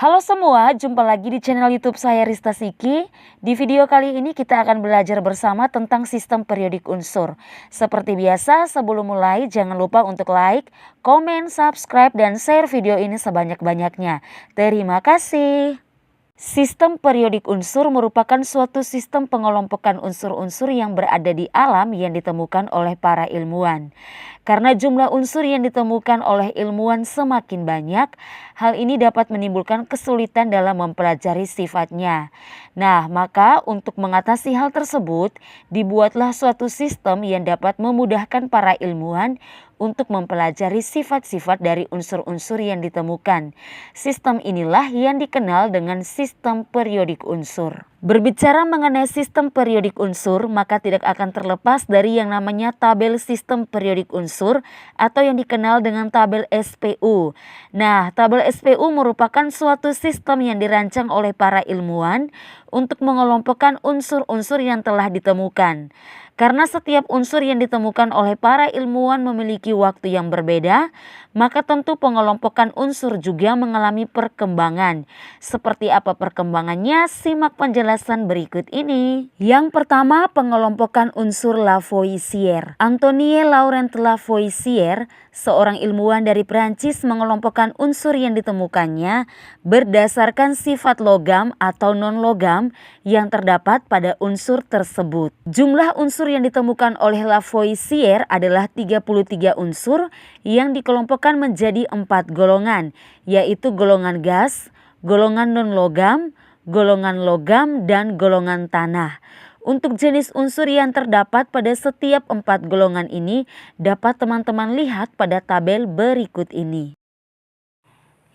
Halo semua, jumpa lagi di channel YouTube saya Rista Siki. Di video kali ini kita akan belajar bersama tentang sistem periodik unsur. Seperti biasa, sebelum mulai jangan lupa untuk like, komen, subscribe, dan share video ini sebanyak-banyaknya. Terima kasih. Sistem periodik unsur merupakan suatu sistem pengelompokan unsur-unsur yang berada di alam yang ditemukan oleh para ilmuwan. Karena jumlah unsur yang ditemukan oleh ilmuwan semakin banyak, hal ini dapat menimbulkan kesulitan dalam mempelajari sifatnya. Nah, maka untuk mengatasi hal tersebut, dibuatlah suatu sistem yang dapat memudahkan para ilmuwan untuk mempelajari sifat-sifat dari unsur-unsur yang ditemukan. Sistem inilah yang dikenal dengan sistem periodik unsur. Berbicara mengenai sistem periodik unsur, maka tidak akan terlepas dari yang namanya tabel sistem periodik unsur atau yang dikenal dengan tabel SPU. Nah, tabel SPU merupakan suatu sistem yang dirancang oleh para ilmuwan untuk mengelompokkan unsur-unsur yang telah ditemukan. Karena setiap unsur yang ditemukan oleh para ilmuwan memiliki waktu yang berbeda, maka tentu pengelompokan unsur juga mengalami perkembangan. Seperti apa perkembangannya? Simak penjelasan berikut ini. Yang pertama, pengelompokan unsur Lavoisier. Antoine Laurent Lavoisier, seorang ilmuwan dari Prancis, mengelompokkan unsur yang ditemukannya berdasarkan sifat logam atau non-logam yang terdapat pada unsur tersebut. Jumlah unsur yang ditemukan oleh Lavoisier adalah 33 unsur yang dikelompokkan menjadi 4 golongan, yaitu golongan gas, golongan non-logam, golongan logam, dan golongan tanah. Untuk jenis unsur yang terdapat pada setiap 4 golongan ini dapat teman-teman lihat pada tabel berikut ini.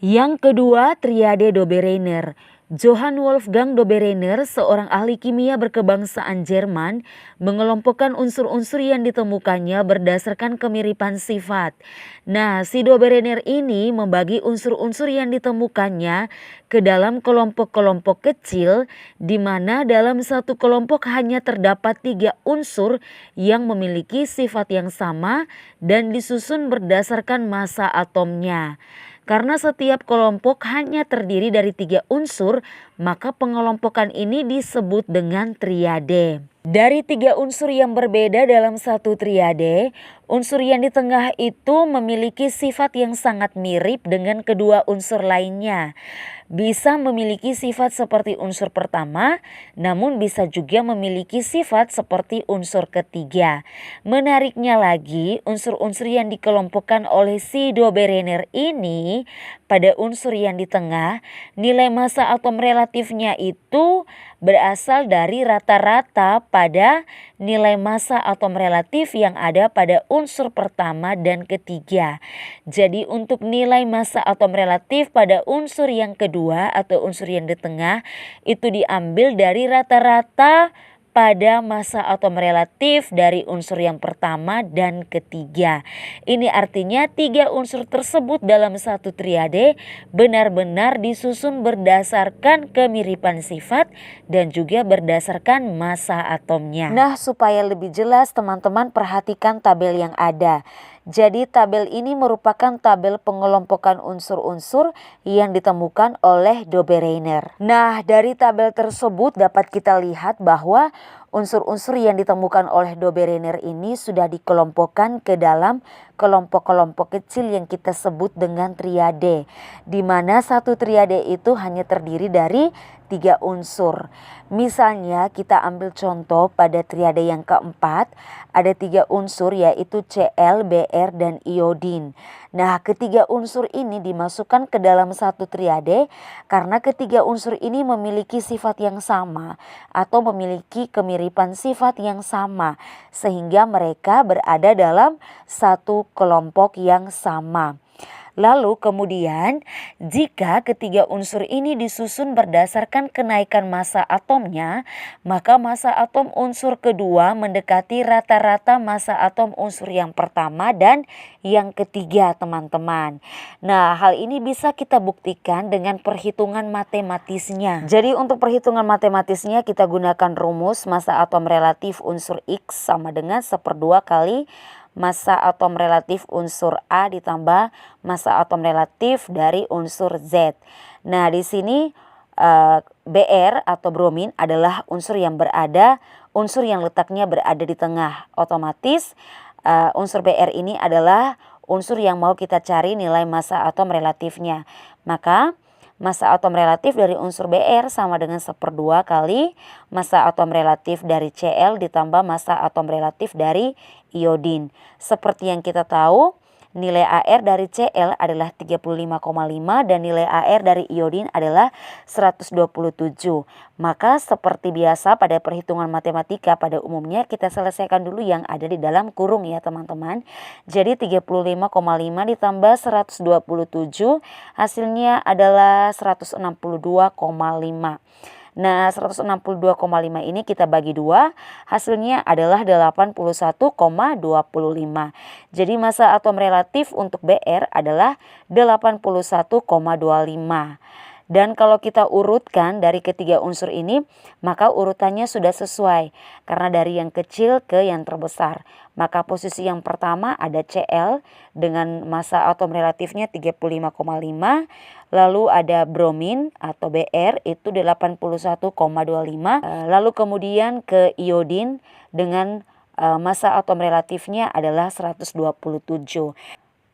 Yang kedua, triade Dobereiner. Johann Wolfgang Dobereiner, seorang ahli kimia berkebangsaan Jerman, mengelompokkan unsur-unsur yang ditemukannya berdasarkan kemiripan sifat. Nah, si Dobereiner ini membagi unsur-unsur yang ditemukannya ke dalam kelompok-kelompok kecil, di mana dalam satu kelompok hanya terdapat 3 unsur yang memiliki sifat yang sama dan disusun berdasarkan massa atomnya. Karena setiap kelompok hanya terdiri dari 3 unsur, maka pengelompokan ini disebut dengan triade. Dari 3 unsur yang berbeda dalam satu triade, unsur yang di tengah itu memiliki sifat yang sangat mirip dengan kedua unsur lainnya. Bisa memiliki sifat seperti unsur pertama, namun bisa juga memiliki sifat seperti unsur ketiga. Menariknya lagi, unsur-unsur yang dikelompokkan oleh si Dobereiner ini pada unsur yang di tengah, nilai massa atom relatifnya itu berasal dari rata-rata pada nilai massa atom relatif yang ada pada unsur pertama dan ketiga. Jadi untuk nilai massa atom relatif pada unsur yang kedua atau unsur yang di tengah itu diambil dari rata-rata pada massa atom relatif dari unsur yang pertama dan ketiga. Ini artinya 3 unsur tersebut dalam satu triade benar-benar disusun berdasarkan kemiripan sifat dan juga berdasarkan massa atomnya. Nah, supaya lebih jelas teman-teman perhatikan tabel yang ada. Jadi tabel ini merupakan tabel pengelompokan unsur-unsur yang ditemukan oleh Dobereiner. Nah, dari tabel tersebut dapat kita lihat bahwa unsur-unsur yang ditemukan oleh Dobereiner ini sudah dikelompokkan ke dalam kelompok-kelompok kecil yang kita sebut dengan triade, di mana satu triade itu hanya terdiri dari 3 unsur. Misalnya kita ambil contoh pada triade yang keempat, ada 3 unsur yaitu Cl, Br, dan iodin. Nah, ketiga unsur ini dimasukkan ke dalam satu triade karena ketiga unsur ini memiliki sifat yang sama atau memiliki kemiripan sifat yang sama, sehingga mereka berada dalam satu kelompok yang sama. Lalu kemudian jika ketiga unsur ini disusun berdasarkan kenaikan massa atomnya, maka massa atom unsur kedua mendekati rata-rata massa atom unsur yang pertama dan yang ketiga, teman-teman. Nah, hal ini bisa kita buktikan dengan perhitungan matematisnya. Jadi untuk perhitungan matematisnya kita gunakan rumus massa atom relatif unsur X sama dengan 1/2 kali massa atom relatif unsur A ditambah massa atom relatif dari unsur Z. Nah, di sini Br atau bromin adalah unsur yang letaknya berada di tengah. Otomatis unsur Br ini adalah unsur yang mau kita cari nilai massa atom relatifnya. Maka massa atom relatif dari unsur Br sama dengan 1/2 kali massa atom relatif dari Cl ditambah massa atom relatif dari iodin. Seperti yang kita tahu, nilai Ar dari Cl adalah 35,5 dan nilai Ar dari iodin adalah 127. Maka seperti biasa pada perhitungan matematika pada umumnya kita selesaikan dulu yang ada di dalam kurung ya teman-teman. Jadi 35,5 ditambah 127 hasilnya adalah 162,5. Nah, 162,5 ini kita bagi 2, hasilnya adalah 81,25. Jadi massa atom relatif untuk Br adalah 81,25. Dan kalau kita urutkan dari ketiga unsur ini, maka urutannya sudah sesuai. Karena dari yang kecil ke yang terbesar. Maka posisi yang pertama ada Cl dengan massa atom relatifnya 35,5. Lalu ada bromin atau Br itu 81,25. Lalu kemudian ke iodin dengan massa atom relatifnya adalah 127.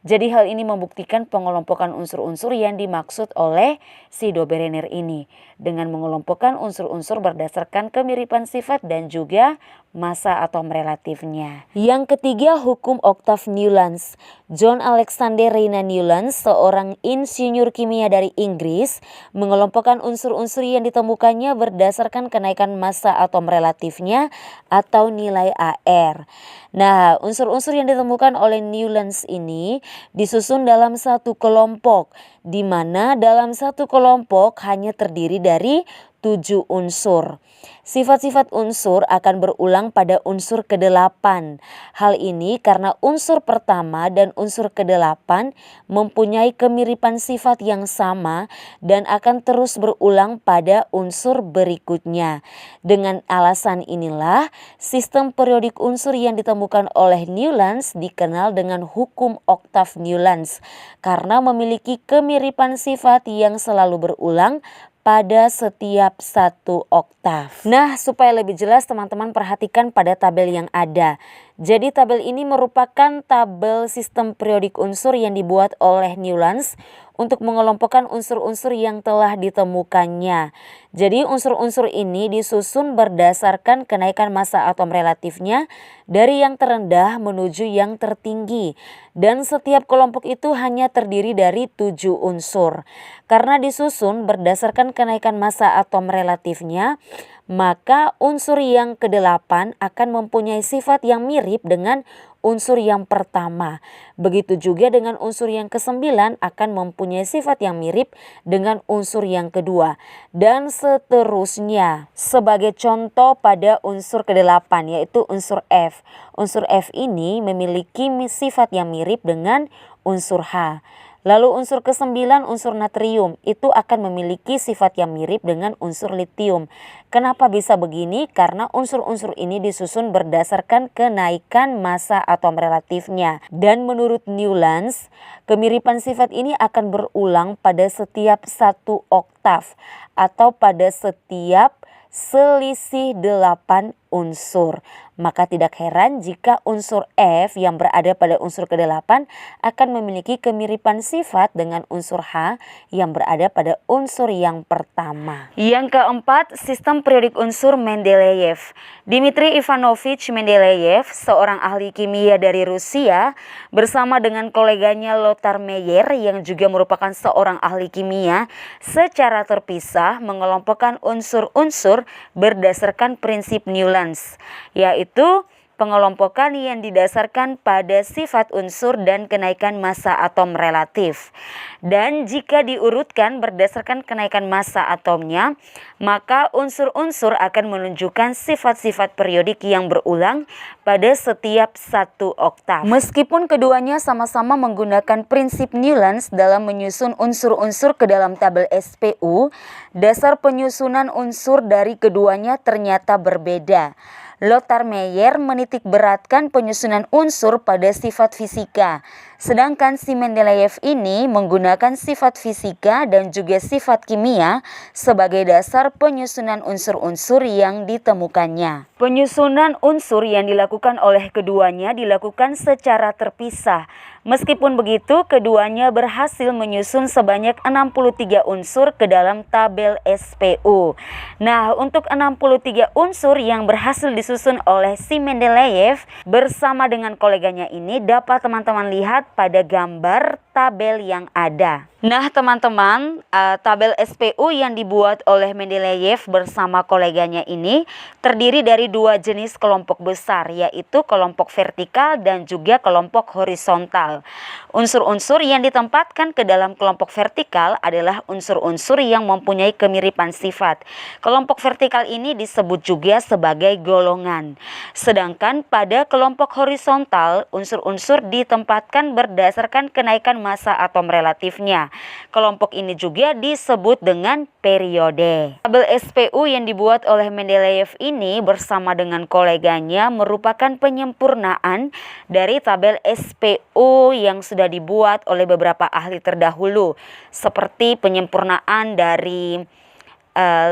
Jadi hal ini membuktikan pengelompokan unsur-unsur yang dimaksud oleh si Doberener ini. Dengan mengelompokkan unsur-unsur berdasarkan kemiripan sifat dan juga massa atom relatifnya. Yang ketiga, hukum oktav Newlands. John Alexander Reina Newlands, seorang insinyur kimia dari Inggris, mengelompokkan unsur-unsur yang ditemukannya berdasarkan kenaikan massa atom relatifnya atau nilai Ar. Nah, unsur-unsur yang ditemukan oleh Newlands ini disusun dalam satu kelompok, di mana dalam satu kelompok hanya terdiri dari 7 unsur. Sifat-sifat unsur akan berulang pada unsur ke-8. Hal ini karena unsur pertama dan unsur ke-8 mempunyai kemiripan sifat yang sama dan akan terus berulang pada unsur berikutnya. Dengan alasan inilah, sistem periodik unsur yang ditemukan oleh Newlands dikenal dengan hukum oktav Newlands karena memiliki kemiripan sifat yang selalu berulang pada setiap satu oktav. Nah, supaya lebih jelas teman-teman perhatikan pada tabel yang ada. Jadi tabel ini merupakan tabel sistem periodik unsur yang dibuat oleh Newlands untuk mengelompokkan unsur-unsur yang telah ditemukannya. Jadi unsur-unsur ini disusun berdasarkan kenaikan massa atom relatifnya dari yang terendah menuju yang tertinggi. Dan setiap kelompok itu hanya terdiri dari 7 unsur. Karena disusun berdasarkan kenaikan massa atom relatifnya, maka unsur yang ke-8 akan mempunyai sifat yang mirip dengan unsur yang pertama. Begitu juga dengan unsur yang ke-9 akan mempunyai sifat yang mirip dengan unsur yang kedua. Dan seterusnya. Sebagai contoh pada unsur ke-8 yaitu unsur F. Unsur F ini memiliki sifat yang mirip dengan unsur H. Lalu unsur ke-9 unsur natrium itu akan memiliki sifat yang mirip dengan unsur litium. Kenapa bisa begini? Karena unsur-unsur ini disusun berdasarkan kenaikan massa atom relatifnya. Dan menurut Newlands, kemiripan sifat ini akan berulang pada setiap satu oktav atau pada setiap selisih 8 unsur. Maka tidak heran jika unsur F yang berada pada unsur ke-8 akan memiliki kemiripan sifat dengan unsur H yang berada pada unsur yang pertama. Yang keempat, sistem periodik unsur Mendeleev. Dmitri Ivanovich Mendeleev, seorang ahli kimia dari Rusia, bersama dengan koleganya Lothar Meyer yang juga merupakan seorang ahli kimia, secara terpisah mengelompokkan unsur-unsur berdasarkan prinsip Newlands, yaitu pengelompokan yang didasarkan pada sifat unsur dan kenaikan massa atom relatif. Dan jika diurutkan berdasarkan kenaikan massa atomnya, maka unsur-unsur akan menunjukkan sifat-sifat periodik yang berulang pada setiap satu oktav. Meskipun keduanya sama-sama menggunakan prinsip Newlands dalam menyusun unsur-unsur ke dalam tabel SPU, dasar penyusunan unsur dari keduanya ternyata berbeda. Lothar Meyer menitikberatkan penyusunan unsur pada sifat fisika, sedangkan si Mendeleev ini menggunakan sifat fisika dan juga sifat kimia sebagai dasar penyusunan unsur-unsur yang ditemukannya. Penyusunan unsur yang dilakukan oleh keduanya dilakukan secara terpisah. Meskipun begitu, keduanya berhasil menyusun sebanyak 63 unsur ke dalam tabel SPU. Nah, untuk 63 unsur yang berhasil disusun oleh si Mendeleev bersama dengan koleganya ini dapat teman-teman lihat pada gambar tabel yang ada. Nah teman-teman, tabel SPU yang dibuat oleh Mendeleev bersama koleganya ini terdiri dari dua jenis kelompok besar, yaitu kelompok vertikal dan juga kelompok horizontal. Unsur-unsur yang ditempatkan ke dalam kelompok vertikal adalah unsur-unsur yang mempunyai kemiripan sifat. Kelompok vertikal ini disebut juga sebagai golongan. Sedangkan pada kelompok horizontal, unsur-unsur ditempatkan berdasarkan kenaikan massa atom relatifnya. Kelompok ini juga disebut dengan periode. Tabel SPU yang dibuat oleh Mendeleev ini bersama dengan koleganya merupakan penyempurnaan dari tabel SPU yang sudah dibuat oleh beberapa ahli terdahulu, seperti penyempurnaan dari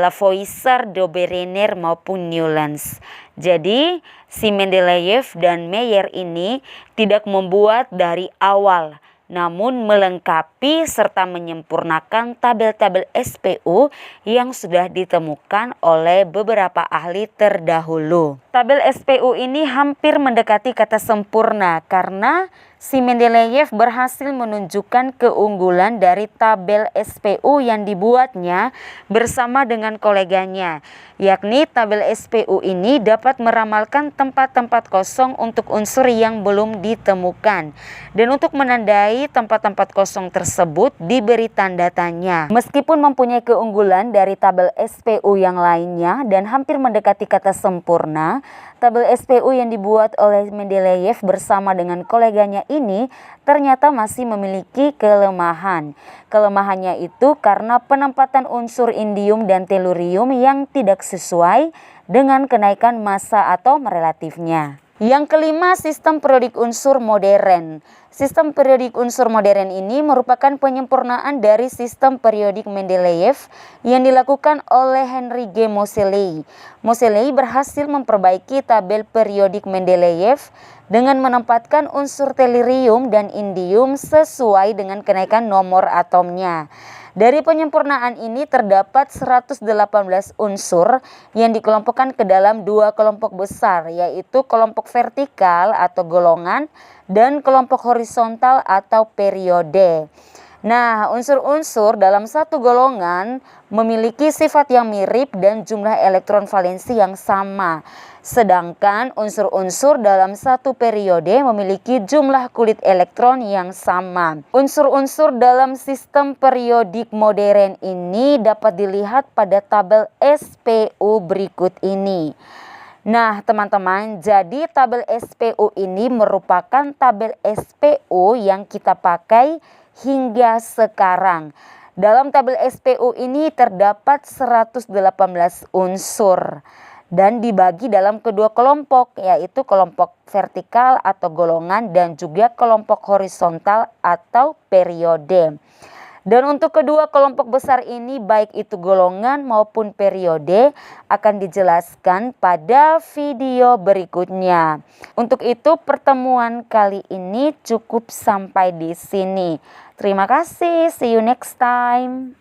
Lavoisier, Dobereiner maupun Newlands. Jadi si Mendeleev dan Meyer ini tidak membuat dari awal, namun melengkapi serta menyempurnakan tabel-tabel SPU yang sudah ditemukan oleh beberapa ahli terdahulu. Tabel SPU ini hampir mendekati kata sempurna karena si Mendeleev berhasil menunjukkan keunggulan dari tabel SPU yang dibuatnya bersama dengan koleganya, yakni tabel SPU ini dapat meramalkan tempat-tempat kosong untuk unsur yang belum ditemukan, dan untuk menandai tempat-tempat kosong tersebut diberi tanda tanya. Meskipun mempunyai keunggulan dari tabel SPU yang lainnya dan hampir mendekati kata sempurna, tabel SPU yang dibuat oleh Mendeleev bersama dengan koleganya ini ternyata masih memiliki kelemahan. Kelemahannya itu karena penempatan unsur indium dan tellurium yang tidak sesuai dengan kenaikan massa atom relatifnya. Yang kelima, sistem periodik unsur modern. Sistem periodik unsur modern ini merupakan penyempurnaan dari sistem periodik Mendeleev yang dilakukan oleh Henry G. Moseley. Moseley berhasil memperbaiki tabel periodik Mendeleev dengan menempatkan unsur tellurium dan indium sesuai dengan kenaikan nomor atomnya. Dari penyempurnaan ini terdapat 118 unsur yang dikelompokkan ke dalam dua kelompok besar, yaitu kelompok vertikal atau golongan dan kelompok horizontal atau periode. Nah, unsur-unsur dalam satu golongan memiliki sifat yang mirip dan jumlah elektron valensi yang sama. Sedangkan unsur-unsur dalam satu periode memiliki jumlah kulit elektron yang sama. Unsur-unsur dalam sistem periodik modern ini dapat dilihat pada tabel SPU berikut ini. Nah teman-teman, jadi tabel SPU ini merupakan tabel SPU yang kita pakai hingga sekarang. Dalam tabel SPU ini terdapat 118 unsur dan dibagi dalam kedua kelompok, yaitu kelompok vertikal atau golongan dan juga kelompok horizontal atau periode. Dan untuk kedua kelompok besar ini, baik itu golongan maupun periode, akan dijelaskan pada video berikutnya. Untuk itu pertemuan kali ini cukup sampai di sini. Terima kasih, see you next time.